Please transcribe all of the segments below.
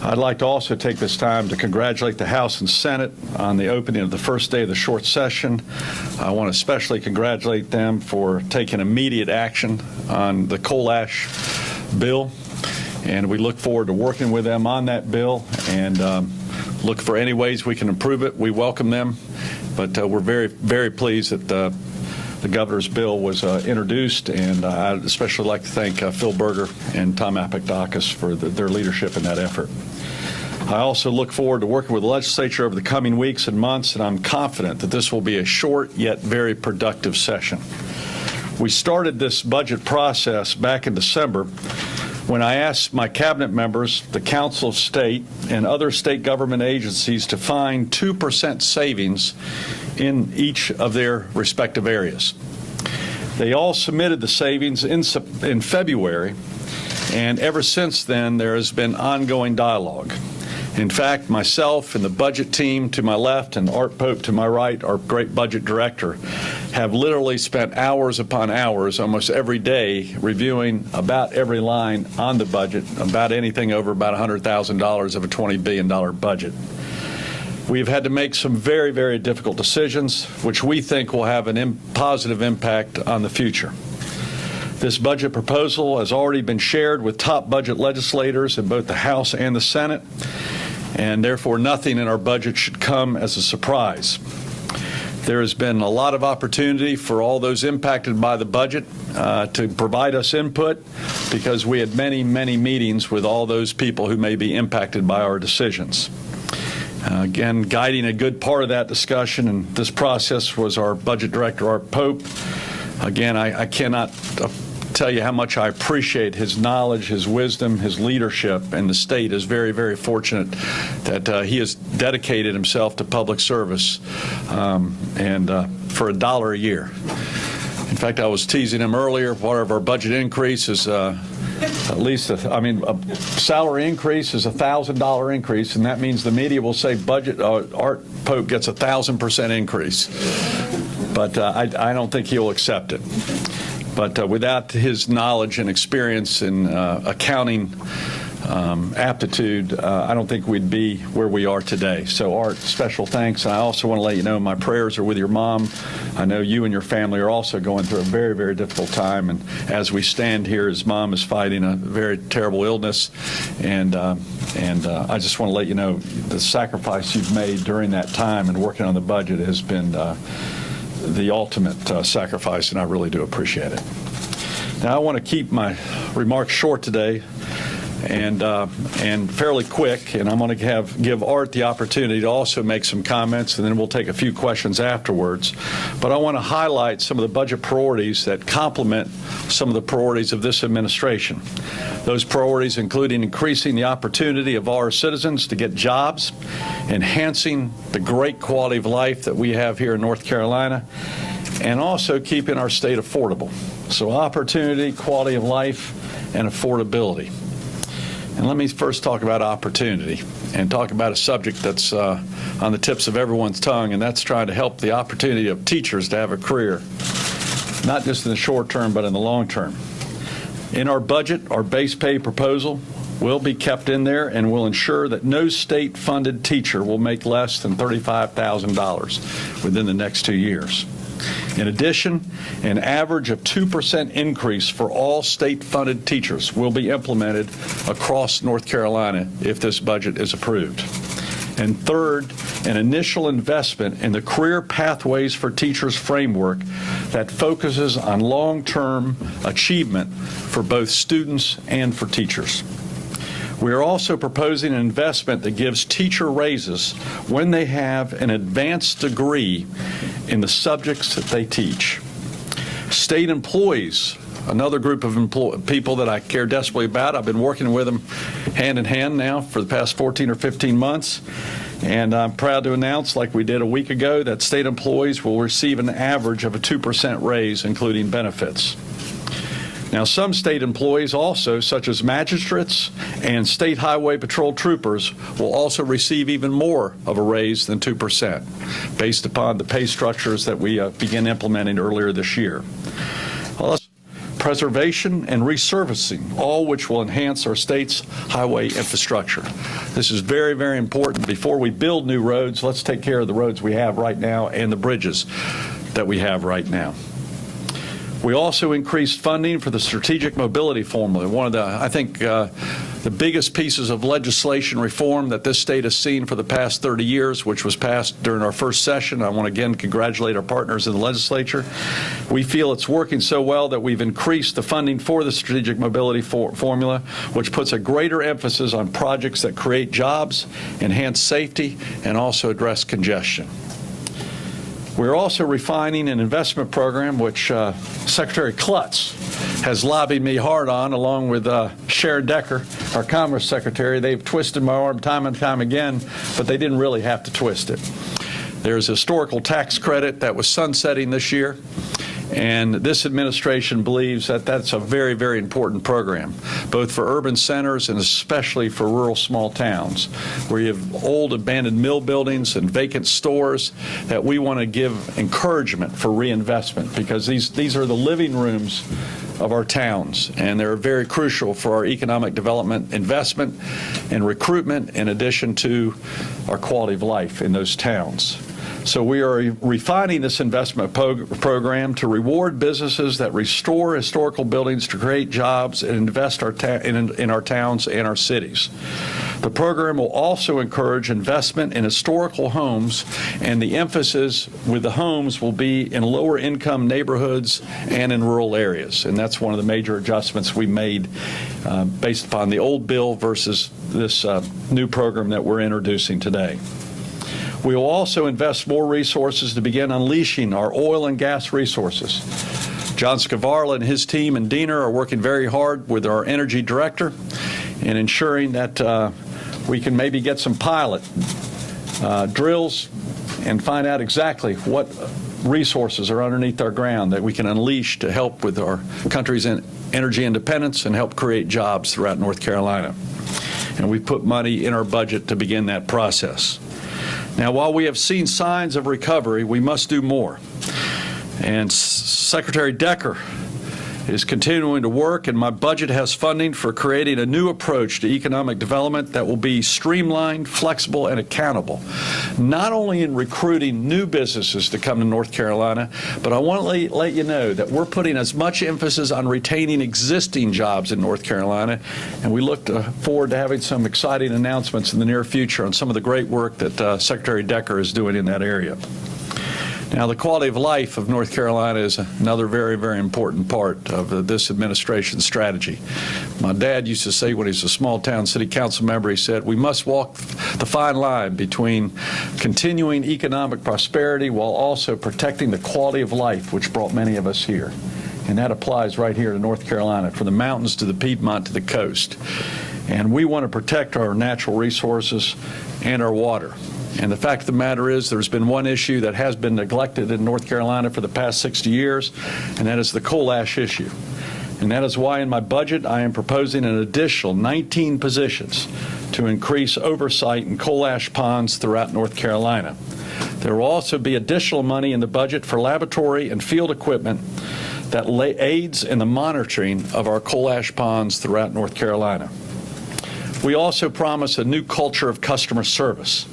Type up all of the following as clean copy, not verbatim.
I'd like to also take this time to congratulate the House and Senate on the opening of the first day of the short session. I want to especially congratulate them for taking immediate action on the coal ash bill, and we look forward to working with them on that bill and look for any ways we can improve it. We welcome them, but we're very, very pleased that the governor's bill was introduced, and I'd especially like to thank Phil Berger and Tom Apicdakis for their leadership in that effort. I also look forward to working with the legislature over the coming weeks and months, and I'm confident that this will be a short yet very productive session. We started this budget process back in December when I asked my cabinet members, the Council of State, and other state government agencies to find 2% savings in each of their respective areas. They all submitted the savings in February, and ever since then there has been ongoing dialogue. In fact, myself and the budget team to my left and Art Pope to my right, our great budget director, have literally spent hours upon hours almost every day reviewing about every line on the budget, about anything over about $100,000 of a $20 billion budget. We've had to make some very, very difficult decisions, which we think will have a positive impact on the future. This budget proposal has already been shared with top budget legislators in both the House and the Senate, and therefore nothing in our budget should come as a surprise. There has been a lot of opportunity for all those impacted by the budget to provide us input, because we had many, many meetings with all those people who may be impacted by our decisions. Again, guiding a good part of that discussion and this process was our budget director, Art Pope. Again, I cannot tell you how much I appreciate his knowledge, his wisdom, his leadership, and the state is very, very fortunate that he has dedicated himself to public service and for $1 a year. In fact, I was teasing him earlier. Part of our budget increase is at least, a salary increase is $1,000 increase, and that means the media will say Art Pope gets 1,000% increase. But I don't think he'll accept it. But without his knowledge and experience in accounting aptitude, I don't think we'd be where we are today. So, Art, special thanks. And I also want to let you know my prayers are with your mom. I know you and your family are also going through a very, very difficult time. And as we stand here, his mom is fighting a very terrible illness. And I just want to let you know the sacrifice you've made during that time and working on the budget has been the ultimate sacrifice, and I really do appreciate it. Now, I want to keep my remarks short today and fairly quick, and I'm going to give Art the opportunity to also make some comments, and then we'll take a few questions afterwards. But I want to highlight some of the budget priorities that complement some of the priorities of this administration. Those priorities including increasing the opportunity of our citizens to get jobs, enhancing the great quality of life that we have here in North Carolina, and also keeping our state affordable. So opportunity, quality of life, and affordability. And let me first talk about opportunity and talk about a subject that's on the tips of everyone's tongue, and that's trying to help the opportunity of teachers to have a career, not just in the short term, but in the long term. In our budget, our base pay proposal will be kept in there and will ensure that no state-funded teacher will make less than $35,000 within the next 2 years. In addition, an average of 2% increase for all state-funded teachers will be implemented across North Carolina if this budget is approved. And third, an initial investment in the Career Pathways for Teachers framework that focuses on long-term achievement for both students and for teachers. We are also proposing an investment that gives teacher raises when they have an advanced degree in the subjects that they teach. State employees, another group of people that I care desperately about. I've been working with them hand in hand now for the past 14 or 15 months. And I'm proud to announce, like we did a week ago, that state employees will receive an average of a 2% raise, including benefits. Now, some state employees also, such as magistrates and state highway patrol troopers, will also receive even more of a raise than 2%, based upon the pay structures that we began implementing earlier this year. preservation, and resurfacing, all which will enhance our state's highway infrastructure. This is very, very important. Before we build new roads, let's take care of the roads we have right now and the bridges that we have right now. We also increased funding for the strategic mobility formula, one of the, I think, the biggest pieces of legislation reform that this state has seen for the past 30 years, which was passed during our first session. I want to again congratulate our partners in the legislature. We feel it's working so well that we've increased the funding for the strategic mobility formula, which puts a greater emphasis on projects that create jobs, enhance safety, and also address congestion. We're also refining an investment program which Secretary Klutz has lobbied me hard on, along with Sharon Decker, our Commerce Secretary. They've twisted my arm time and time again, but they didn't really have to twist it. There's a historical tax credit that was sunsetting this year, and this administration believes that that's a very, very important program, both for urban centers and especially for rural small towns, where you have old abandoned mill buildings and vacant stores that we want to give encouragement for reinvestment, because these are the living rooms of our towns, and they're very crucial for our economic development, investment, and recruitment, in addition to our quality of life in those towns. So we are refining this investment program to reward businesses that restore historical buildings to create jobs and invest in our towns and our cities. The program will also encourage investment in historical homes, and the emphasis with the homes will be in lower income neighborhoods and in rural areas. And that's one of the major adjustments we made based upon the old bill versus this new program that we're introducing today. We will also invest more resources to begin unleashing our oil and gas resources. John Scavarla and his team in Diener are working very hard with our energy director in ensuring that we can maybe get some pilot drills and find out exactly what resources are underneath our ground that we can unleash to help with our country's energy independence and help create jobs throughout North Carolina. And we put money in our budget to begin that process. Now, while we have seen signs of recovery, we must do more. And Secretary Decker is continuing to work, and my budget has funding for creating a new approach to economic development that will be streamlined, flexible, and accountable, not only in recruiting new businesses to come to North Carolina, but I want to let you know that we're putting as much emphasis on retaining existing jobs in North Carolina, and we look forward to having some exciting announcements in the near future on some of the great work that Secretary Decker is doing in that area. Now, the quality of life of North Carolina is another very, very important part of this administration's strategy. My dad used to say when he was a small-town city council member, he said, we must walk the fine line between continuing economic prosperity while also protecting the quality of life, which brought many of us here. And that applies right here to North Carolina, from the mountains to the Piedmont to the coast. And we want to protect our natural resources and our water. And the fact of the matter is there's been one issue that has been neglected in North Carolina for the past 60 years, and that is the coal ash issue. And that is why in my budget I am proposing an additional 19 positions to increase oversight in coal ash ponds throughout North Carolina. There will also be additional money in the budget for laboratory and field equipment that aids in the monitoring of our coal ash ponds throughout North Carolina. We also promise a new culture of customer service.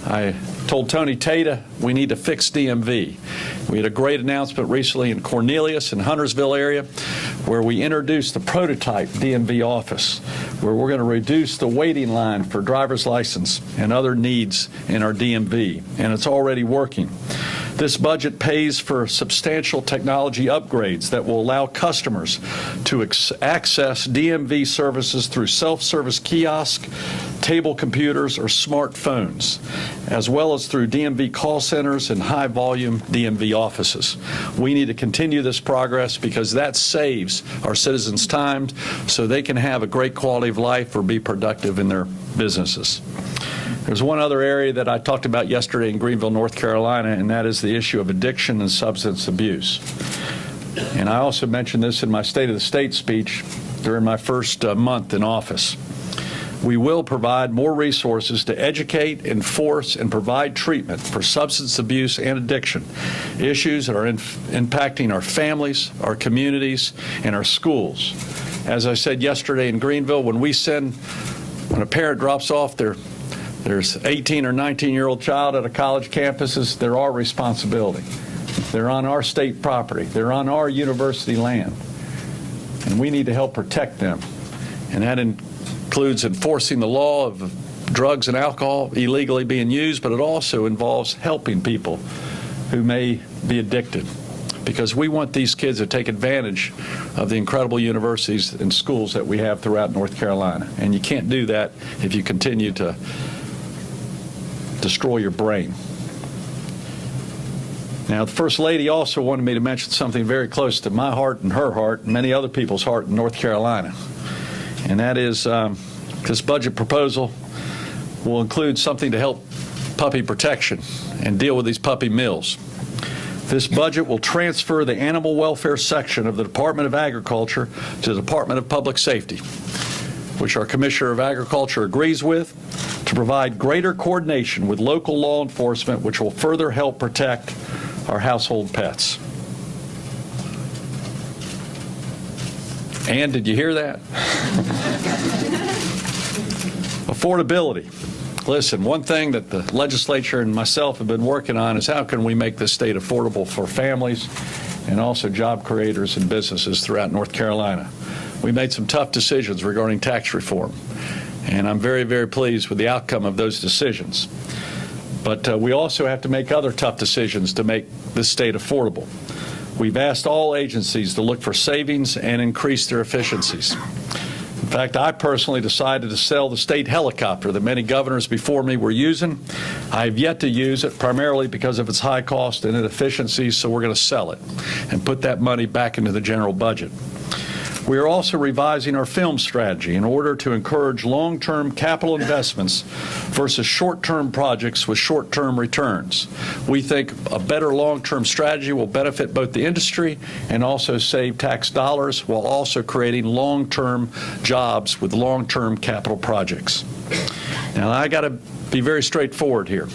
I told Tony Tata we need to fix DMV. We had a great announcement recently in Cornelius and Huntersville area where we introduced the prototype DMV office, where we're going to reduce the waiting line for driver's license and other needs in our DMV, and it's already working. This budget pays for substantial technology upgrades that will allow customers to access DMV services through self-service kiosk, table computers, or smartphones, as well as through DMV call centers and high-volume DMV offices. We need to continue this progress because that saves our citizens time so they can have a great quality of life or be productive in their businesses. There's one other area that I talked about yesterday in Greenville, North Carolina, and that is the issue of addiction and substance abuse. And I also mentioned this in my State of the State speech during my first month in office. We will provide more resources to educate, enforce, and provide treatment for substance abuse and addiction, issues that are impacting our families, our communities, and our schools. As I said yesterday in Greenville, when a parent drops off their 18 or 19-year-old child at a college campus, they're our responsibility. They're on our state property. They're on our university land. And we need to help protect them. And that includes enforcing the law of drugs and alcohol illegally being used, but it also involves helping people who may be addicted, because we want these kids to take advantage of the incredible universities and schools that we have throughout North Carolina. And you can't do that if you continue to destroy your brain. Now, the First Lady also wanted me to mention something very close to my heart and her heart and many other people's heart in North Carolina. And that is this budget proposal will include something to help puppy protection and deal with these puppy mills. This budget will transfer the animal welfare section of the Department of Agriculture to the Department of Public Safety, which our Commissioner of Agriculture agrees with, to provide greater coordination with local law enforcement, which will further help protect our household pets. And did you hear that? Affordability. Listen, one thing that the legislature and myself have been working on is how can we make this state affordable for families and also job creators and businesses throughout North Carolina. We made some tough decisions regarding tax reform, and I'm very, very pleased with the outcome of those decisions. But we also have to make other tough decisions to make this state affordable. We've asked all agencies to look for savings and increase their efficiencies. In fact, I personally decided to sell the state helicopter that many governors before me were using. I have yet to use it, primarily because of its high cost and inefficiencies, so we're going to sell it and put that money back into the general budget. We are also revising our film strategy in order to encourage long-term capital investments versus short-term projects with short-term returns. We think a better long-term strategy will benefit both the industry and also save tax dollars, while also creating long-term jobs with long-term capital projects. Now, I got to be very straightforward here.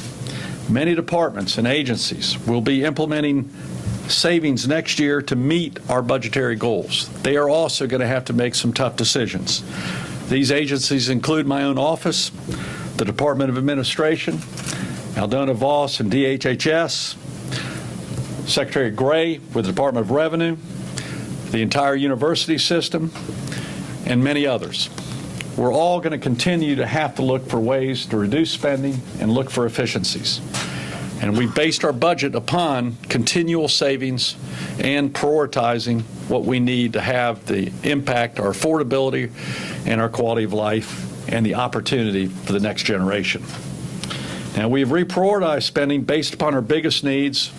Many departments and agencies will be implementing savings next year to meet our budgetary goals. They are also going to have to make some tough decisions. These agencies include my own office, the Department of Administration, Aldona Voss and DHHS, Secretary Gray with the Department of Revenue, the entire university system, and many others. We're all going to continue to have to look for ways to reduce spending and look for efficiencies. And we based our budget upon continual savings and prioritizing what we need to have the impact, our affordability, and our quality of life, and the opportunity for the next generation. Now, we've reprioritized spending based upon our biggest needs,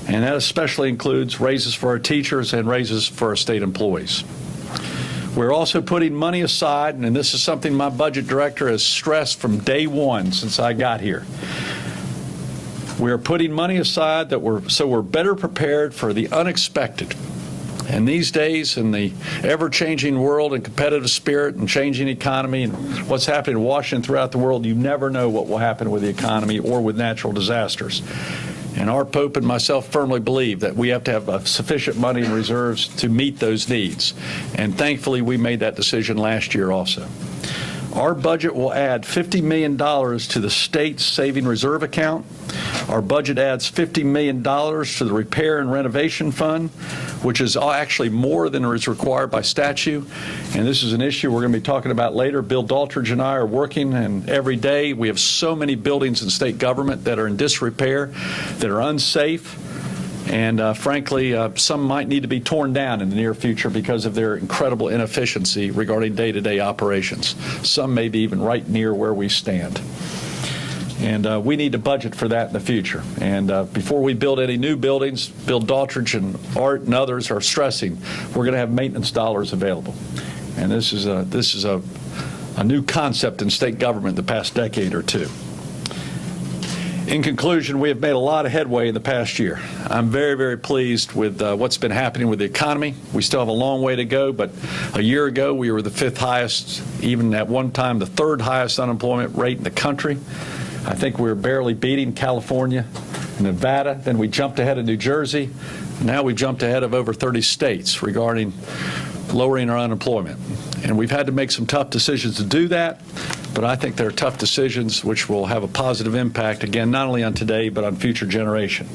and that especially includes raises for our teachers and raises for our state employees. We're also putting money aside, and this is something my budget director has stressed from day one since I got here. We are putting money aside so we're better prepared for the unexpected. And these days, in the ever-changing world and competitive spirit and changing economy and what's happening in Washington throughout the world, you never know what will happen with the economy or with natural disasters. And our Pope and myself firmly believe that we have to have sufficient money in reserves to meet those needs. And thankfully, we made that decision last year also. Our budget will add $50 million to the state's saving reserve account. Our budget adds $50 million to the repair and renovation fund, which is actually more than is required by statute. And this is an issue we're going to be talking about later. Bill Daltridge and I are working, and every day we have so many buildings in state government that are in disrepair, that are unsafe. And frankly, some might need to be torn down in the near future because of their incredible inefficiency regarding day-to-day operations. Some may be even right near where we stand. And we need to budget for that in the future. And before we build any new buildings, Bill Daltridge and Art and others are stressing we're going to have maintenance dollars available. And this is a new concept in state government the past decade or two. In conclusion, we have made a lot of headway in the past year. I'm very, very pleased with what's been happening with the economy. We still have a long way to go, but a year ago we were the 5th highest, even at one time the 3rd highest unemployment rate in the country. I think we were barely beating California and Nevada. Then we jumped ahead of New Jersey. Now we jumped ahead of over 30 states regarding lowering our unemployment. And we've had to make some tough decisions to do that, but I think they're tough decisions which will have a positive impact, again, not only on today, but on future generation.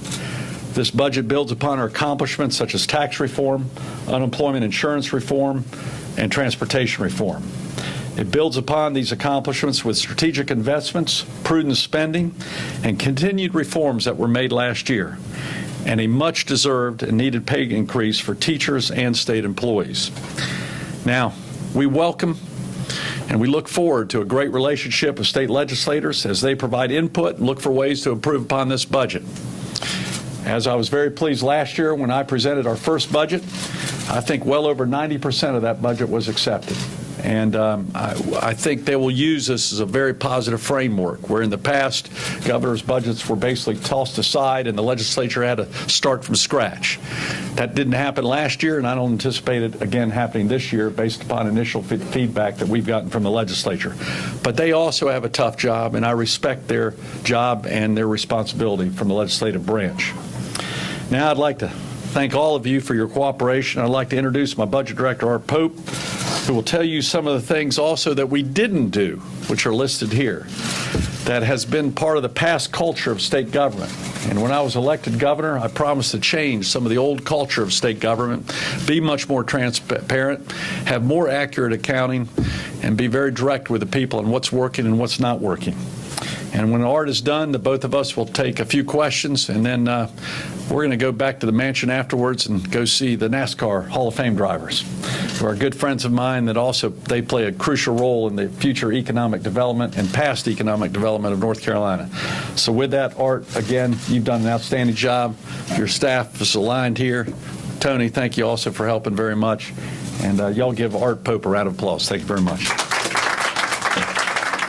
This budget builds upon our accomplishments such as tax reform, unemployment insurance reform, and transportation reform. It builds upon these accomplishments with strategic investments, prudent spending, and continued reforms that were made last year, and a much-deserved and needed pay increase for teachers and state employees. Now, we welcome and we look forward to a great relationship with state legislators as they provide input and look for ways to improve upon this budget. As I was very pleased last year when I presented our first budget, I think well over 90% of that budget was accepted. And I think they will use this as a very positive framework, where in the past, governors' budgets were basically tossed aside and the legislature had to start from scratch. That didn't happen last year, and I don't anticipate it again happening this year based upon initial feedback that we've gotten from the legislature. But they also have a tough job, and I respect their job and their responsibility from the legislative branch. Now I'd like to thank all of you for your cooperation. I'd like to introduce my budget director, Art Pope, who will tell you some of the things also that we didn't do, which are listed here, that has been part of the past culture of state government. And when I was elected governor, I promised to change some of the old culture of state government, be much more transparent, have more accurate accounting, and be very direct with the people on what's working and what's not working. And when Art is done, the both of us will take a few questions, and then we're going to go back to the mansion afterwards and go see the NASCAR Hall of Fame drivers, who are good friends of mine that also, they play a crucial role in the future economic development and past economic development of North Carolina. So with that, Art, again, you've done an outstanding job. Your staff is aligned here. Tony, thank you also for helping very much. And y'all give Art Pope a round of applause. Thank you very much.